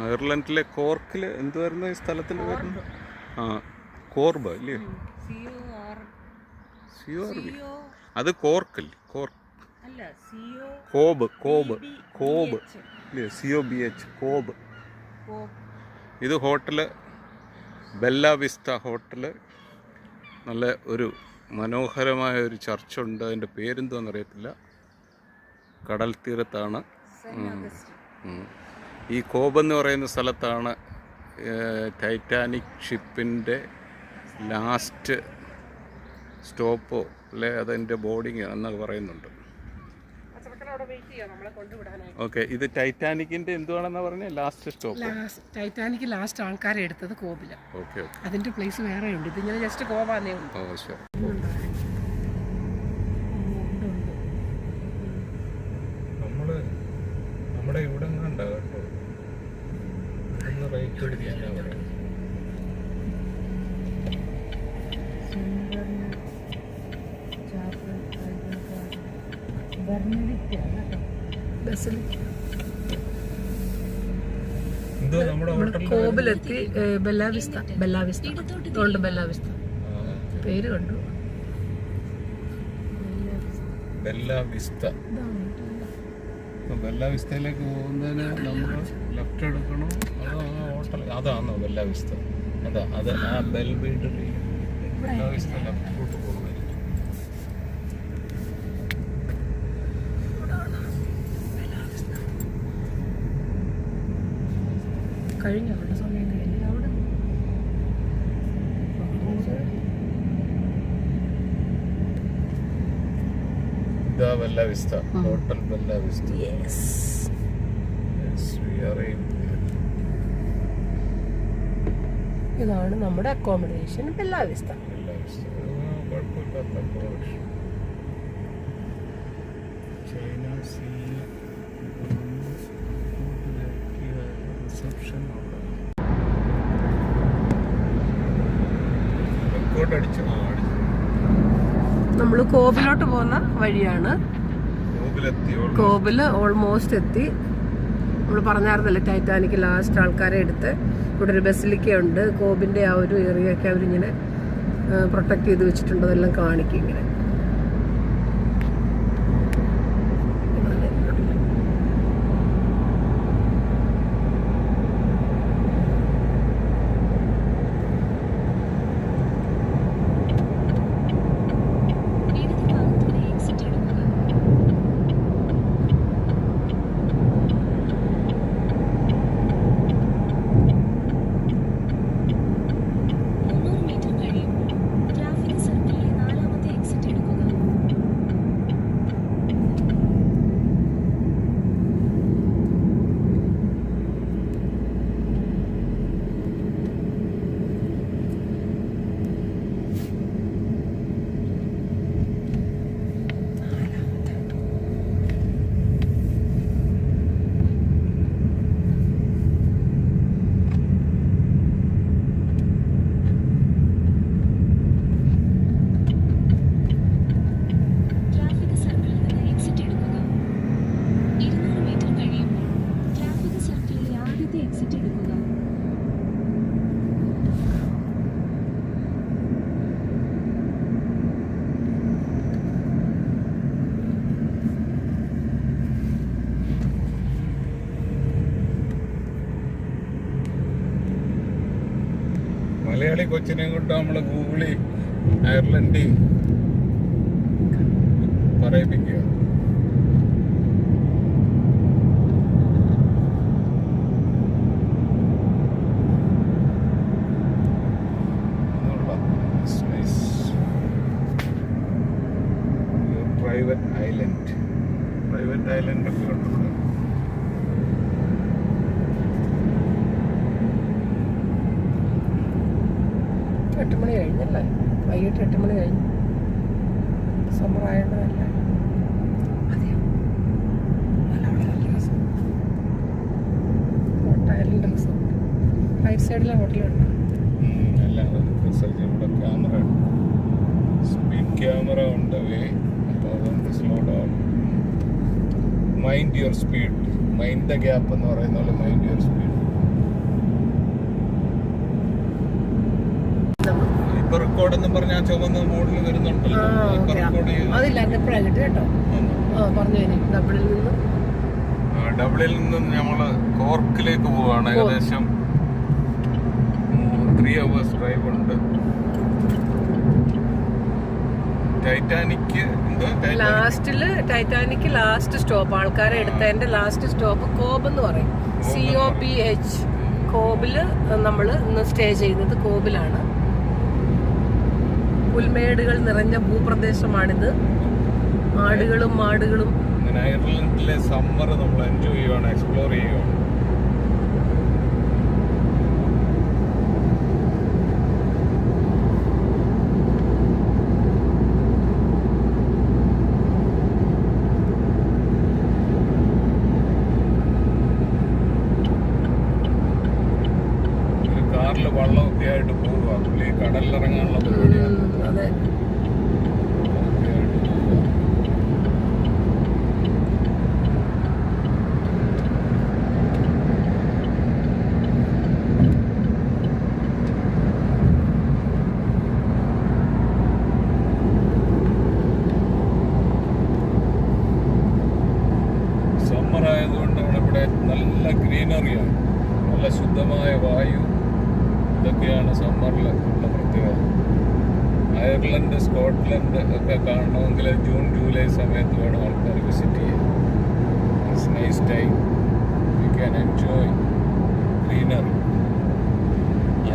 അയർലൻഡിലെ കോർക്കിൽ എന്തുവായിരുന്നു ഈ സ്ഥലത്തിൻ്റെ പേര്? ആ, കോർബ് അല്ലേ? CORB. അത് കോർക്കല്ലേ? കോബ് കോബ് കോബ് ഇല്ലേ? COBH Cobb. ഇത് ഹോട്ടല് ബെല്ല വിസ്റ്റ ഹോട്ടല്. നല്ല ഒരു മനോഹരമായ ഒരു ചർച്ചുണ്ട്. അതിൻ്റെ പേരെന്തോന്ന് അറിയത്തില്ല. കടൽ തീരത്താണ്. ഈ കോബ് എന്ന് പറയുന്ന സ്ഥലത്താണ് ടൈറ്റാനിക് ഷിപ്പിൻ്റെ ലാസ്റ്റ് സ്റ്റോപ്പോ അല്ലെ അതിൻ്റെ ബോർഡിങ് എന്നൊക്കെ പറയുന്നുണ്ട്. ഓക്കെ, ഇത് ടൈറ്റാനിക്കിൻ്റെ എന്തുവാണെന്നാ പറഞ്ഞത്? Last stop. ടൈറ്റാനിക് ലാസ്റ്റ് ആൾക്കാരെ എടുത്തത് കോബില. ഓക്കെ, അതിൻ്റെ പ്ലേസ് വേറെ ഉണ്ട്. ഇതിങ്ങനെ ജസ്റ്റ് കോബാന്നേ ഉള്ളൂ. ഓ ശരി. നമ്മുടെ ഇവിടെ കണ്ട കേട്ടോ, ഒന്ന് റൈറ്റ് അടിക്കാനാ പറയുന്നത്. കോബിലെത്തി. ബെല്ലാവിസ്ത അതുകൊണ്ട് ബെല്ലാവിസ്ത പേര് കണ്ടു. ബെല്ലാവിസ്റ്റയിലേക്ക് പോകുന്നതിന് നമ്മൾ ലെഫ്റ്റ് എടുക്കണോ അതോ ഹോട്ടൽ? അതാണോ ബെല്ലാവിസ്ത? അത് ആ ബെൽവീഡർ ബെല്ലാവിസ്ത ലെഫ്റ്റിലോട്ട് പോകുന്നതായിരിക്കും. കഴിഞ്ഞ അവിടെ സമയം കഴിഞ്ഞ അവിടെ Bella Vista, Hotel Bella Vista. Yes. Yes, we are in there. ഇതാണ് നമ്മുടെ accommodation Bella Vista. Bella Vista. കുഴപ്പമില്ലാത്ത accommodation. China Sea reception record അടിച്ചു. നമ്മൾ കോബിലോട്ട് പോകുന്ന വഴിയാണ്. കോബില് ഓൾമോസ്റ്റ് എത്തി. നമ്മൾ പറഞ്ഞായിരുന്നല്ലേ ടൈറ്റാനിക് ലാസ്റ്റ് ആൾക്കാരെ എടുത്ത്. ഇവിടെ ഒരു ബസിലിക്ക ഉണ്ട്. കോബിൻ്റെ ആ ഒരു ഏരിയയൊക്കെ അവരിങ്ങനെ പ്രൊട്ടക്ട് ചെയ്ത് വെച്ചിട്ടുണ്ട്. അതെല്ലാം കാണിക്കും ഇങ്ങനെ. മലയാളി കൊച്ചിനെ കൊണ്ട് നമ്മൾ ഗൂഗിളിൽ അയർലൻഡിൽ പറയിപ്പിക്കുക. പ്രൈവറ്റ് ഐലൻഡ് ഒക്കെ ഉണ്ട്. 8 മണി കഴിഞ്ഞല്ലേ? വൈകിട്ട് 8 മണി കഴിഞ്ഞു. സമ്മർ ആയതുകൊണ്ടല്ലേ? അതെയോ? ഹോട്ടലിൻ്റെ റിസോർട്ട് റൈറ്റ് സൈഡിലെ ഹോട്ടലുണ്ട്. സ്പീഡ് ക്യാമറ ഉണ്ട്. അപ്പോൾ അതുകൊണ്ട് slow down. Mind your speed. Mind the gap എന്ന് പറയുന്ന പോലെ mind your speed. Hyper code എന്ന് പറഞ്ഞാൽ ചുവന്ന മോഡിൽ വരുന്നുണ്ടല്ലോ. അതില്ലായിരുന്നു എപ്പോഴാണ് കിട്ടുക കേട്ടോ. പറഞ്ഞു ഡബിളിൽ നിന്ന് നമ്മള് കോർക്കിലേക്ക് പോവാണ്. ഏകദേശം 3 hours ഡ്രൈവ് ഉണ്ട്. ടൈറ്റാനിക് ലാസ്റ്റ് സ്റ്റോപ്പ്, ആൾക്കാരെ എടുത്തതിന്റെ ലാസ്റ്റ് സ്റ്റോപ്പ് കോബ് എന്ന് പറയും. COBH. കോബില് നമ്മൾ ഇന്ന് സ്റ്റേ ചെയ്യുന്നത് കോബിലാണ്. പുൽമേടുകൾ നിറഞ്ഞ ഭൂപ്രദേശമാണിത്. ആടുകളും മാടുകളും. അയർലൻഡിലെ സമ്മർ നമ്മൾ എൻജോയ് ചെയ്യുവാണ്, എക്സ്പ്ലോർ ചെയ്യുവാണ്. കാറിൽ വള്ളമൊക്കെ ആയിട്ട് പോവുക, പുള്ളി കടലിലിറങ്ങാനുള്ള പരിപാടിയാണ്. അതെ. സമ്മർ ആയതുകൊണ്ട് നമ്മളിവിടെ നല്ല ഗ്രീനറിയാണ്, നല്ല ശുദ്ധമായ വായു. ഇതൊക്കെയാണ് സമ്മറിൽ ഉള്ള പ്രത്യേകത. അയർലൻഡ്, സ്കോട്ട്ലൻഡ് ഒക്കെ കാണണമെങ്കിൽ ജൂൺ ജൂലൈ സമയത്ത് വേണം ആൾക്കാർ വിസിറ്റ് ചെയ്യാൻ. It's nice time, you can enjoy greenery.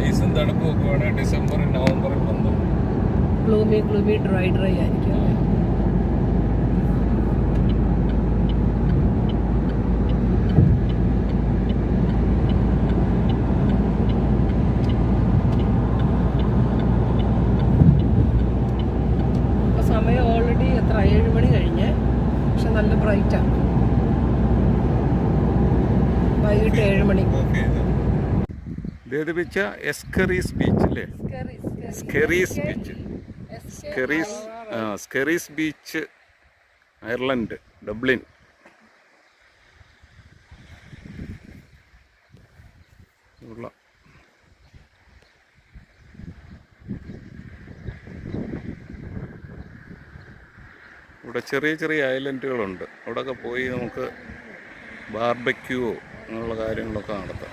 ഐസും തണുപ്പും ഒക്കെ വേണമെങ്കിൽ ഡിസംബറിൽ നവംബറിൽ വന്നു. ഗ്ലൂമി ഡ്രൈ ആയിരിക്കും. സമയം ഓൾറെഡി 7 മണി കഴിഞ്ഞ്, പക്ഷെ നല്ല ബ്രൈറ്റാണ്. വൈകിട്ട് 7 മണി. എസ്കറീസ് ബീച്ച് അല്ലേ? സ്കെറീസ് ബീച്ച്, സ്കെറീസ് ബീച്ച്, അയർലൻഡ്, ഡബ്ലിൻ. ഇവിടെ ചെറിയ ചെറിയ ഐലൻഡുകളുണ്ട്. അവിടെയൊക്കെ പോയി നമുക്ക് ബാർബക്യൂവോ അങ്ങനെയുള്ള കാര്യങ്ങളൊക്കെ നടത്താം.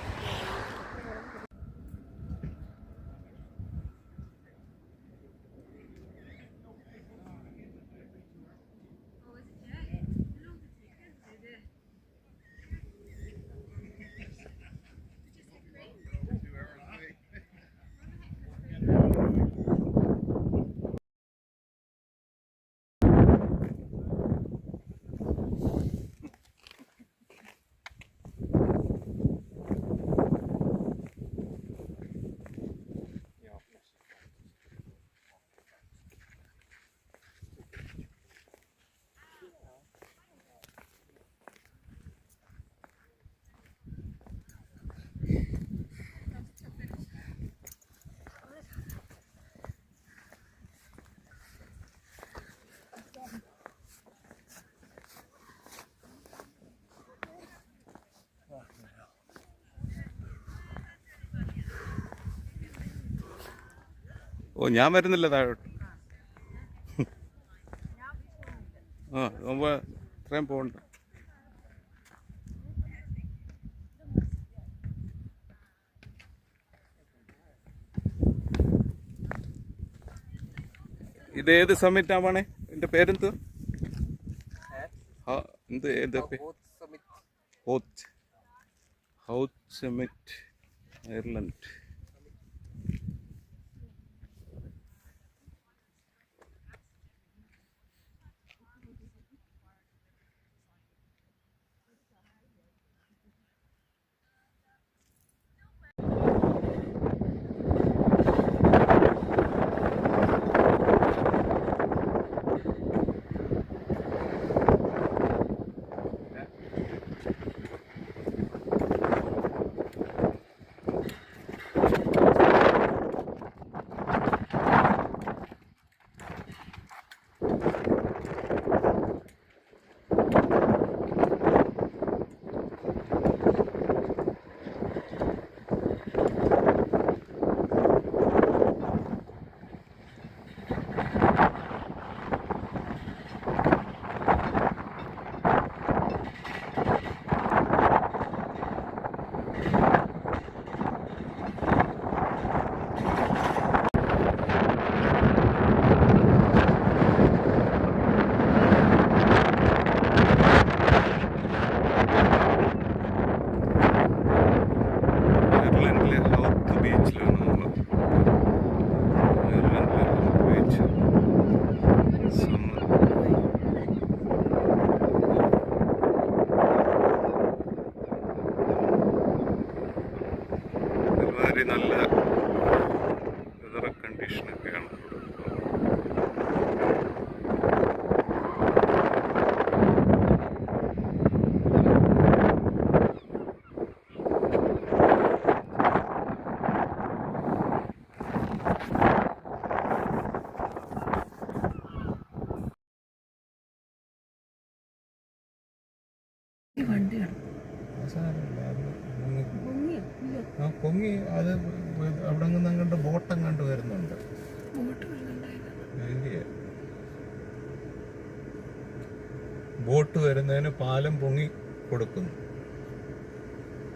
ഓ, ഞാൻ വരുന്നില്ല താഴോട്ട്. നമ്മൾ ഇത്രയും പോകണ്ട. ഇതേത് സമ്മിറ്റ് ആവാണേ? എൻ്റെ പേരെന്ത്? ഹൗത്ത് സമ്മിറ്റ്, അയർലൻഡ്. ഒരുമാതിരി നല്ല വെതർ കണ്ടീഷനൊക്കെയാണ്. പൊങ്ങി അത് അവിടെ നിന്ന് അങ്ങോട്ട് ബോട്ടെങ്ങാണ്ട് വരുന്നുണ്ട്. ബോട്ട് വരുന്നതിന് പാലം പൊങ്ങി കൊടുക്കുന്നു.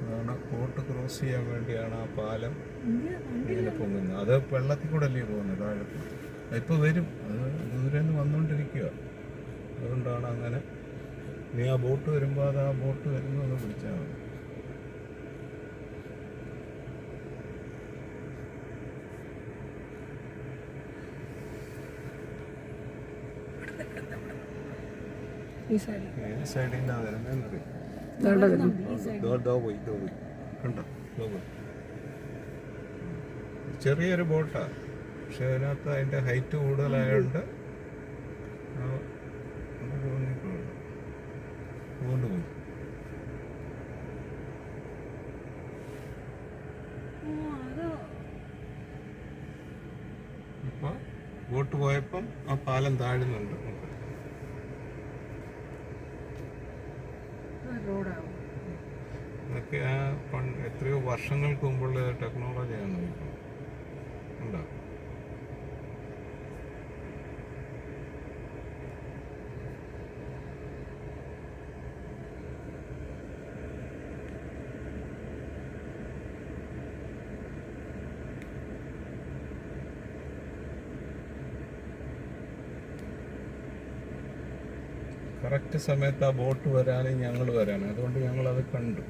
അതാണ് ബോട്ട് ക്രോസ് ചെയ്യാൻ വേണ്ടിയാണ് ആ പാലം ഇങ്ങനെ പൊങ്ങുന്നത്. അത് വെള്ളത്തിൽ കൂടെ അല്ലേ പോകുന്നത് താഴത്ത്. ഇപ്പൊ വരും, അത് ദൂരെ നിന്ന് വന്നുകൊണ്ടിരിക്കുക. അതുകൊണ്ടാണ് അങ്ങനെ. നീ ആ ബോട്ട് വരുമ്പോൾ അത് ആ ബോട്ട് വരുന്നു ഒന്ന് പിടിച്ചാൽ മതി. ഏത് സൈഡിൽ നിന്നാ വരുന്നതെന്നറിയാം. ചെറിയൊരു ബോട്ടാ, പക്ഷെ അതിനകത്ത് അതിന്റെ ഹൈറ്റ് കൂടുതലായോണ്ട് കൊണ്ടുപോയി. ഇപ്പൊ ബോട്ട് പോയപ്പം ആ പാലം താഴുന്നുണ്ട്. ഇതൊക്കെ ആ എത്രയോ വർഷങ്ങൾക്ക് മുമ്പുള്ള ടെക്നോളജിയാണ് ഇപ്പം ഉണ്ടോ. കറക്റ്റ് സമയത്ത് ആ ബോട്ട് വരാനും ഞങ്ങൾ വരാനും, അതുകൊണ്ട് ഞങ്ങളത് കണ്ടു.